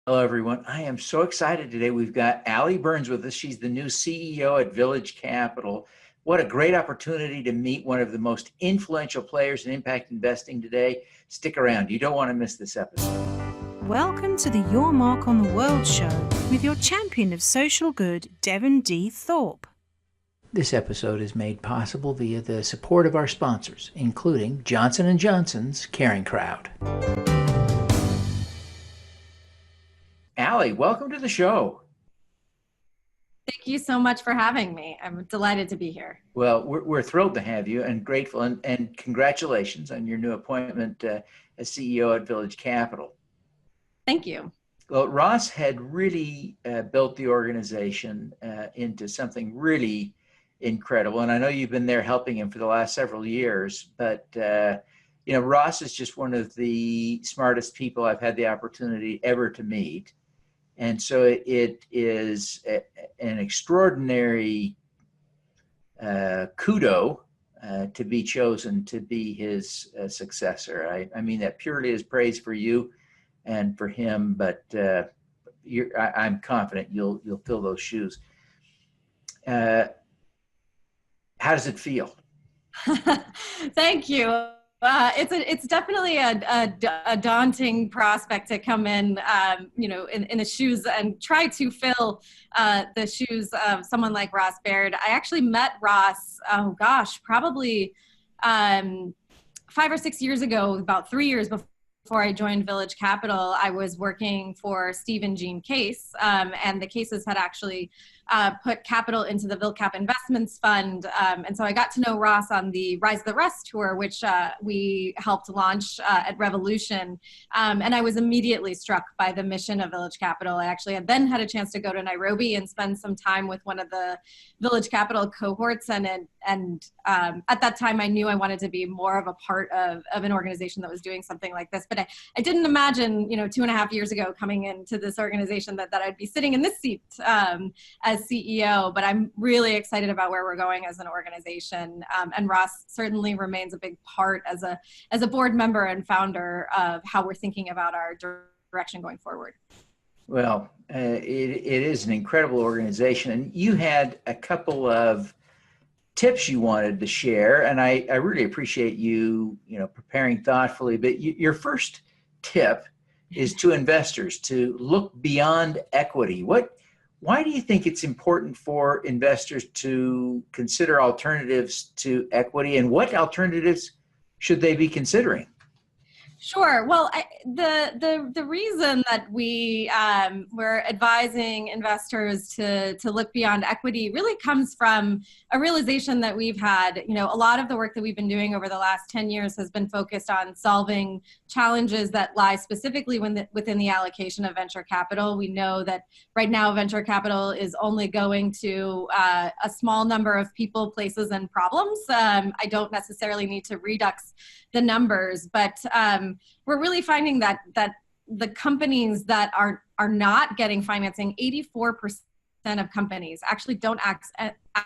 Hello, everyone. I am so excited today. We've got Allie Burns with us. She's the new CEO at Village Capital. What a great opportunity to meet one of the most influential players in impact investing today. Stick around. You don't want to miss this episode. Welcome to the Your Mark on the World show with your champion of social good, Devin D. Thorpe. This episode is made possible via the support of our sponsors, including Johnson & Johnson's Caring Crowd. Allie, welcome to the show. Thank you so much for having me. I'm delighted to be here. Well, we're thrilled to have you and grateful, and congratulations on your new appointment as CEO at Village Capital. Thank you. Well, Ross had really built the organization into something really incredible, and I know you've been there helping him for the last several years, but Ross is just one of the smartest people I've had the opportunity ever to meet. And so it is an extraordinary kudo to be chosen to be his successor. I mean that purely as praise for you and for him, but I'm confident you'll fill those shoes. How does it feel? Thank you. It's definitely a daunting prospect to come in, in the shoes and try to fill the shoes of someone like Ross Baird. I actually met Ross, probably 5 or 6 years ago, about 3 years before I joined Village Capital. I was working for Steve and Jean Case, and the Cases had actually put capital into the VilCap Investments Fund. And so I got to know Ross on the Rise of the Rest tour, which we helped launch at Revolution. And I was immediately struck by the mission of Village Capital. I actually had then had a chance to go to Nairobi and spend some time with one of the Village Capital cohorts. And at that time, I knew I wanted to be more of a part of an organization that was doing something like this. But I didn't imagine, 2.5 years ago coming into this organization that I'd be sitting in this seat as CEO, but I'm really excited about where we're going as an organization. And Ross certainly remains a big part as a board member and founder of how we're thinking about our direction going forward. Well, it is an incredible organization, and you had a couple of tips you wanted to share, and I really appreciate you, preparing thoughtfully. But your first tip is to investors to look beyond equity. Why do you think it's important for investors to consider alternatives to equity, and what alternatives should they be considering? Sure. Well, the reason that we're advising investors to look beyond equity really comes from a realization that we've had. A lot of the work that we've been doing over the last 10 years has been focused on solving challenges that lie specifically within the allocation of venture capital. We know that right now venture capital is only going to a small number of people, places, and problems. I don't necessarily need to redux the numbers, but we're really finding that the companies that are not getting financing, 84% of companies actually don't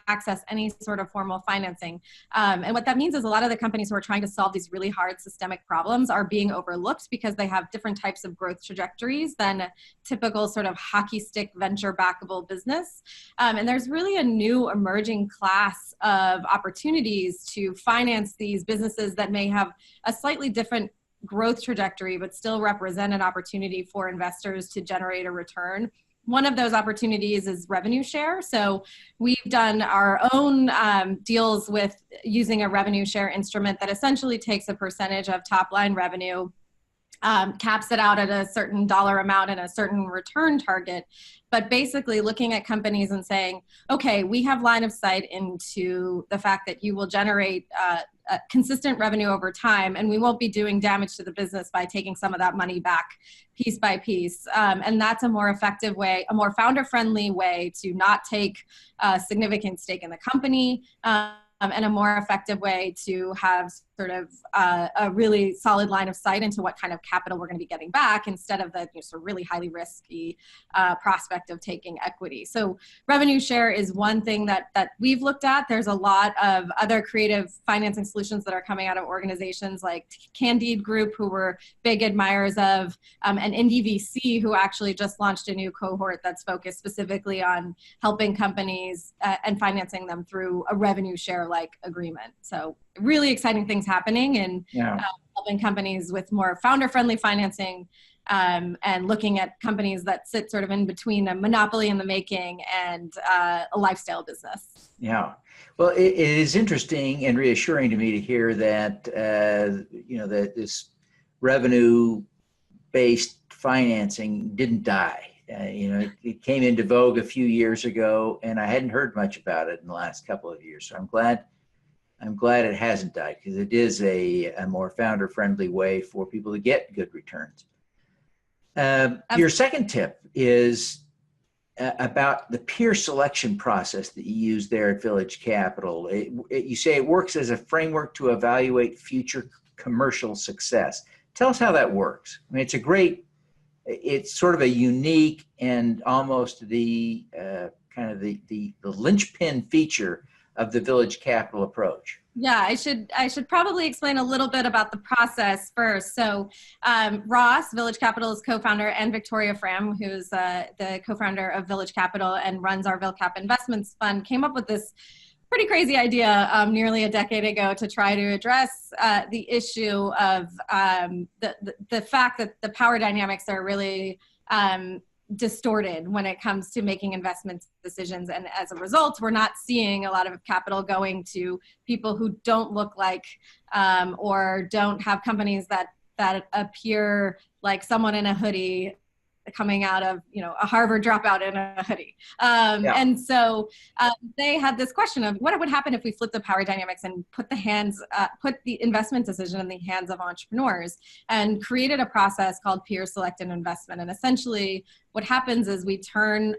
access any sort of formal financing. And what that means is a lot of the companies who are trying to solve these really hard systemic problems are being overlooked because they have different types of growth trajectories than a typical sort of hockey stick venture backable business. And there's really a new emerging class of opportunities to finance these businesses that may have a slightly different growth trajectory, but still represent an opportunity for investors to generate a return. One of those opportunities is revenue share. So we've done our own deals with using a revenue share instrument that essentially takes a percentage of top line revenue, caps it out at a certain dollar amount and a certain return target, but basically looking at companies and saying, okay, we have line of sight into the fact that you will generate consistent revenue over time, and we won't be doing damage to the business by taking some of that money back piece by piece. And that's a more effective way, a more founder-friendly way to not take a significant stake in the company, and a more effective way to have sort of a really solid line of sight into what kind of capital we're going to be getting back, instead of the sort of really highly risky prospect of taking equity. So revenue share is one thing that we've looked at. There's a lot of other creative financing solutions that are coming out of organizations like Candide Group, who we're big admirers of, and NDVC, who actually just launched a new cohort that's focused specifically on helping companies and financing them through a revenue share like agreement. So really exciting things happening, and helping companies with more founder-friendly financing, and looking at companies that sit sort of in between a monopoly in the making and a lifestyle business. Yeah. Well, it is interesting and reassuring to me to hear that, that this revenue-based financing didn't die. It came into vogue a few years ago, and I hadn't heard much about it in the last couple of years. So I'm glad it hasn't died, because it is a more founder-friendly way for people to get good returns. Your second tip is about the peer selection process that you use there at Village Capital. You say it works as a framework to evaluate future commercial success. Tell us how that works. I mean, it's sort of a unique and almost the kind of the linchpin feature of the Village Capital approach. Yeah, I should probably explain a little bit about the process first. So Ross, Village Capital's co-founder, and Victoria Fram, who's the co-founder of Village Capital and runs our VilCap Investments Fund, came up with this pretty crazy idea nearly a decade ago to try to address the issue of the fact that the power dynamics are really distorted when it comes to making investment decisions. And as a result, we're not seeing a lot of capital going to people who don't look like or don't have companies that appear like someone in a hoodie coming out of a Harvard dropout in a hoodie. And so they had this question of what would happen if we flipped the power dynamics and put the investment decision in the hands of entrepreneurs, and created a process called peer selected investment. And essentially what happens is we turn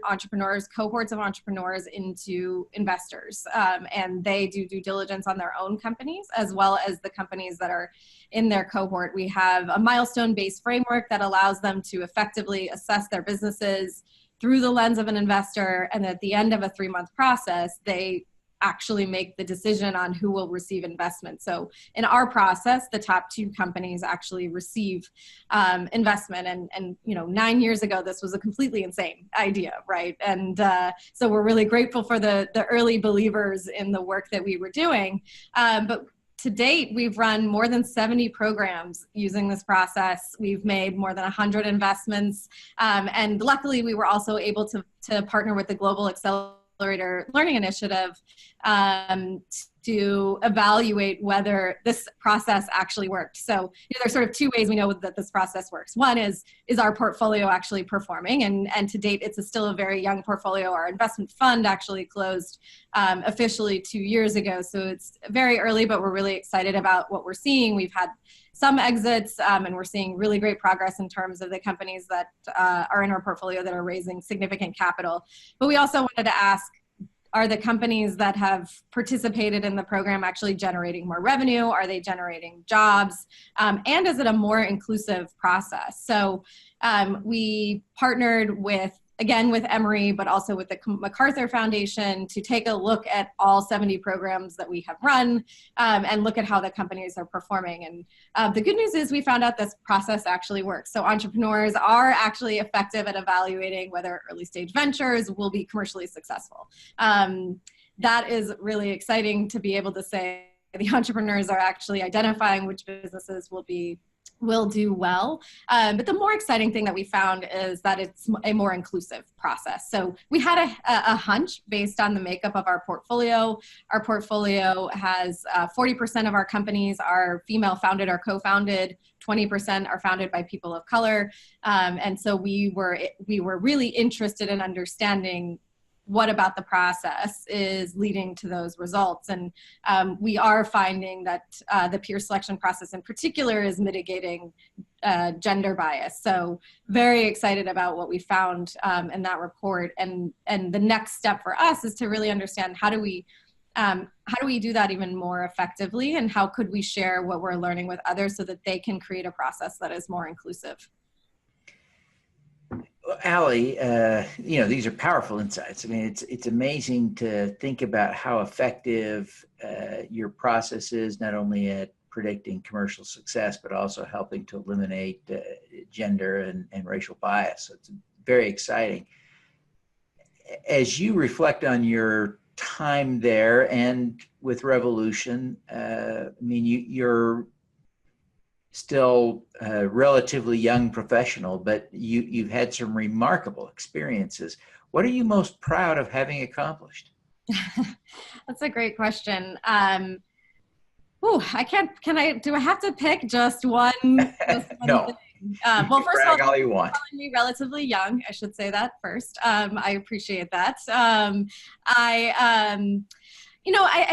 cohorts of entrepreneurs into investors, and they do due diligence on their own companies as well as the companies that are in their cohort. We have a milestone-based framework that allows them to effectively assess their businesses through the lens of an investor, and at the end of a 3-month process, they actually make the decision on who will receive investment. So in our process, the top 2 companies actually receive investment. And 9 years ago, this was a completely insane idea, right? And so we're really grateful for the early believers in the work that we were doing. But to date, we've run more than 70 programs using this process. We've made more than 100 investments. And luckily, we were also able to partner with the Global Accelerator Learning Initiative to evaluate whether this process actually worked. So there's sort of 2 ways we know that this process works. One is our portfolio actually performing? And to date, it's still a very young portfolio. Our investment fund actually closed officially 2 years ago. So it's very early, but we're really excited about what we're seeing. We've had some exits, and we're seeing really great progress in terms of the companies that are in our portfolio that are raising significant capital. But we also wanted to ask, are the companies that have participated in the program actually generating more revenue? Are they generating jobs? And is it a more inclusive process? So we partnered with Emory, but also with the MacArthur Foundation to take a look at all 70 programs that we have run and look at how the companies are performing. And the good news is we found out this process actually works. So entrepreneurs are actually effective at evaluating whether early stage ventures will be commercially successful. That is really exciting to be able to say the entrepreneurs are actually identifying which businesses will do well. But the more exciting thing that we found is that it's a more inclusive process. So we had a hunch based on the makeup of our portfolio. Our portfolio has 40% of our companies are female founded or co-founded, 20% are founded by people of color. And so we were really interested in understanding what about the process is leading to those results. And we are finding that the peer selection process in particular is mitigating gender bias. So very excited about what we found in that report. And the next step for us is to really understand how do we how do we do that even more effectively, and how could we share what we're learning with others so that they can create a process that is more inclusive? Allie, these are powerful insights. I mean, it's amazing to think about how effective your process is, not only at predicting commercial success, but also helping to eliminate gender and racial bias. So it's very exciting. As you reflect on your time there and with Revolution, I mean, you're still a relatively young professional, but you've had some remarkable experiences. What are you most proud of having accomplished? That's a great question. Do I have to pick just one? No. Well, first of all, all you want. calling me relatively young. I should say that first. I appreciate that. I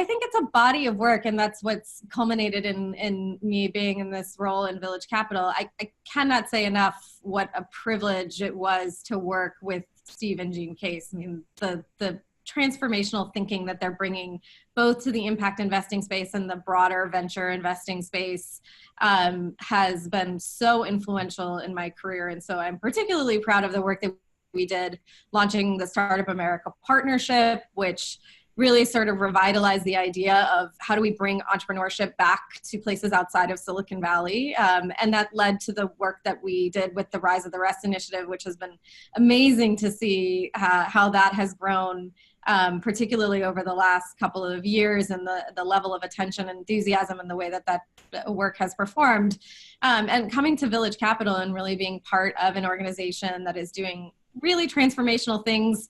think it's a body of work, and that's what's culminated in me being in this role in Village Capital. I cannot say enough what a privilege it was to work with Steve and Jean Case. I mean, the transformational thinking that they're bringing both to the impact investing space and the broader venture investing space has been so influential in my career. And so I'm particularly proud of the work that we did launching the Startup America Partnership, which really sort of revitalized the idea of how do we bring entrepreneurship back to places outside of Silicon Valley. And that led to the work that we did with the Rise of the Rest initiative, which has been amazing to see how that has grown, particularly over the last couple of years, and the level of attention and enthusiasm and the way that work has performed. And coming to Village Capital and really being part of an organization that is doing really transformational things.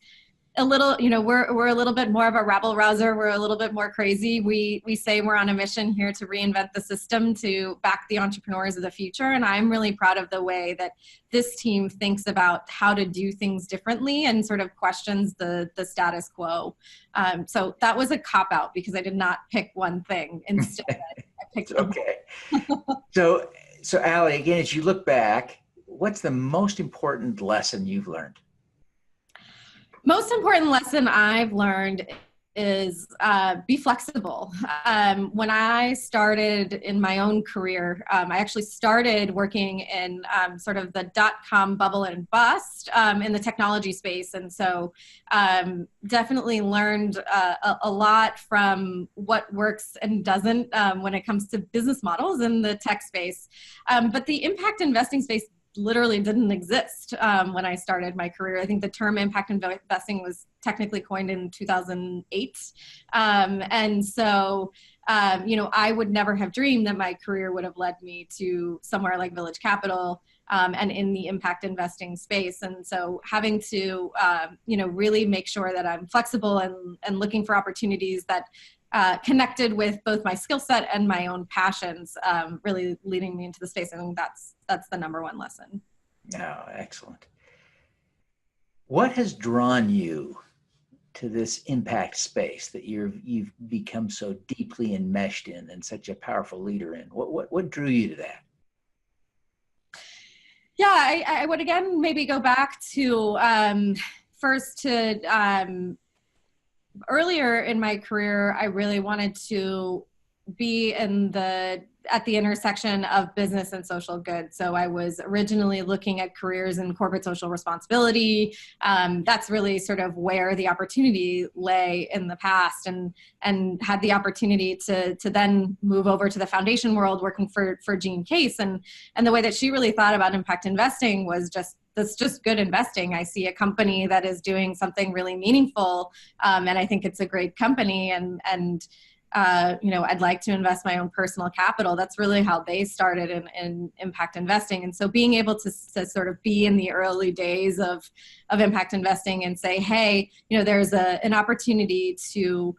A little, we're a little bit more of a rabble rouser. We're a little bit more crazy. We say we're on a mission here to reinvent the system to back the entrepreneurs of the future. And I'm really proud of the way that this team thinks about how to do things differently and sort of questions the status quo. So that was a cop-out because I did not pick one thing. Instead, I picked okay. So Allie, again, as you look back, what's the most important lesson you've learned? Most important lesson I've learned is be flexible. When I started in my own career, I actually started working in sort of the .com bubble and bust in the technology space. And so definitely learned a lot from what works and doesn't when it comes to business models in the tech space. But the impact investing space literally didn't exist when I started my career. I think the term impact investing was technically coined in 2008. And so, I would never have dreamed that my career would have led me to somewhere like Village Capital and in the impact investing space. And so having to, really make sure that I'm flexible and looking for opportunities that connected with both my skill set and my own passions, really leading me into the space. I think that's the number one lesson. Oh, excellent. What has drawn you to this impact space that you've become so deeply enmeshed in and such a powerful leader in? What drew you to that? Yeah, I would again maybe go back to first to earlier in my career, I really wanted to be at the intersection of business and social good. So I was originally looking at careers in corporate social responsibility. That's really sort of where the opportunity lay in the past, and had the opportunity to then move over to the foundation world working for Jean Case. And the way that she really thought about impact investing was that's just good investing. I see a company that is doing something really meaningful, and I think it's a great company, and I'd like to invest my own personal capital. That's really how they started in impact investing. And so being able to sort of be in the early days of impact investing and say, hey, there's an opportunity to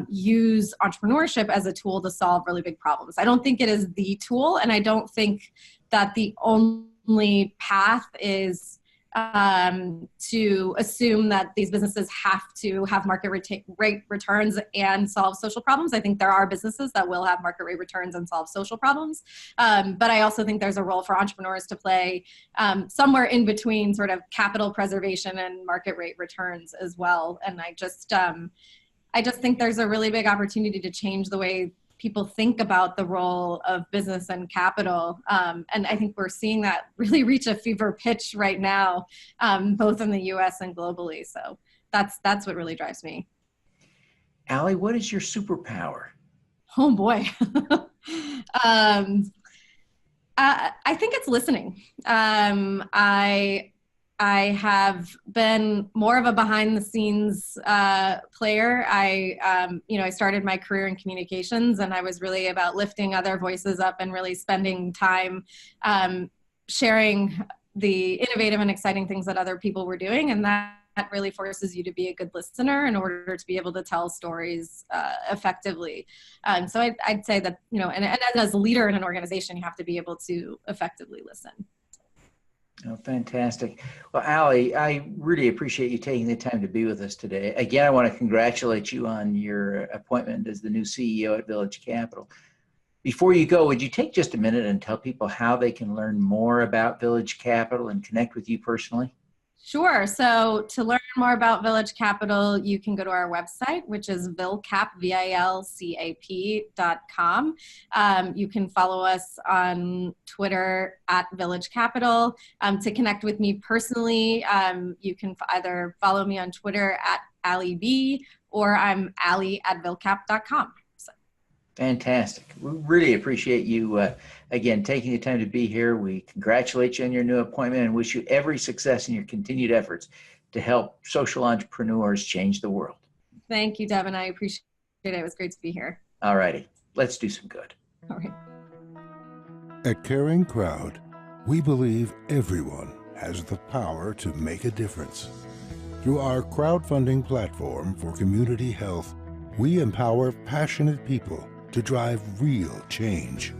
use entrepreneurship as a tool to solve really big problems. I don't think it is the tool, and I don't think that the only path is to assume that these businesses have to have market rate returns and solve social problems. I think there are businesses that will have market rate returns and solve social problems. But I also think there's a role for entrepreneurs to play somewhere in between sort of capital preservation and market rate returns as well. And I just, I just think there's a really big opportunity to change the way people think about the role of business and capital. And I think we're seeing that really reach a fever pitch right now, both in the US and globally. So that's what really drives me. Allie, what is your superpower? Oh boy. I think it's listening. I have been more of a behind the scenes player. I started my career in communications, and I was really about lifting other voices up and really spending time sharing the innovative and exciting things that other people were doing. And that really forces you to be a good listener in order to be able to tell stories effectively. So I'd say that, and as a leader in an organization, you have to be able to effectively listen. Oh, fantastic. Well, Allie, I really appreciate you taking the time to be with us today. Again, I want to congratulate you on your appointment as the new CEO at Village Capital. Before you go, would you take just a minute and tell people how they can learn more about Village Capital and connect with you personally? Sure. So to learn more about Village Capital, you can go to our website, which is vilcap, vilcap.com. You can follow us on Twitter at Village Capital. To connect with me personally, you can either follow me on Twitter at Allie B, or I'm Allie at vilcap.com. Fantastic. We really appreciate you, again, taking the time to be here. We congratulate you on your new appointment and wish you every success in your continued efforts to help social entrepreneurs change the world. Thank you, Devin. I appreciate it. It was great to be here. All righty. Let's do some good. All right. At Caring Crowd, we believe everyone has the power to make a difference. Through our crowdfunding platform for community health, we empower passionate people to drive real change.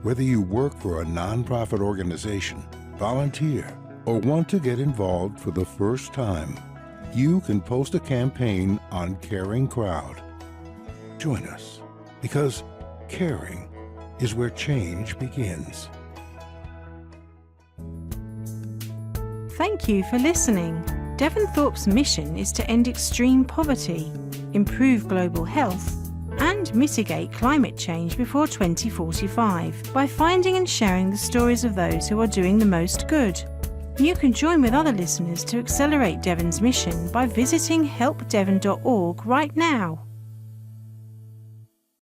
Whether you work for a nonprofit organization, volunteer, or want to get involved for the first time, you can post a campaign on Caring Crowd. Join us, because caring is where change begins. Thank you for listening. Devin Thorpe's mission is to end extreme poverty, improve global health, and mitigate climate change before 2045 by finding and sharing the stories of those who are doing the most good. You can join with other listeners to accelerate Devin's mission by visiting helpdevin.org right now.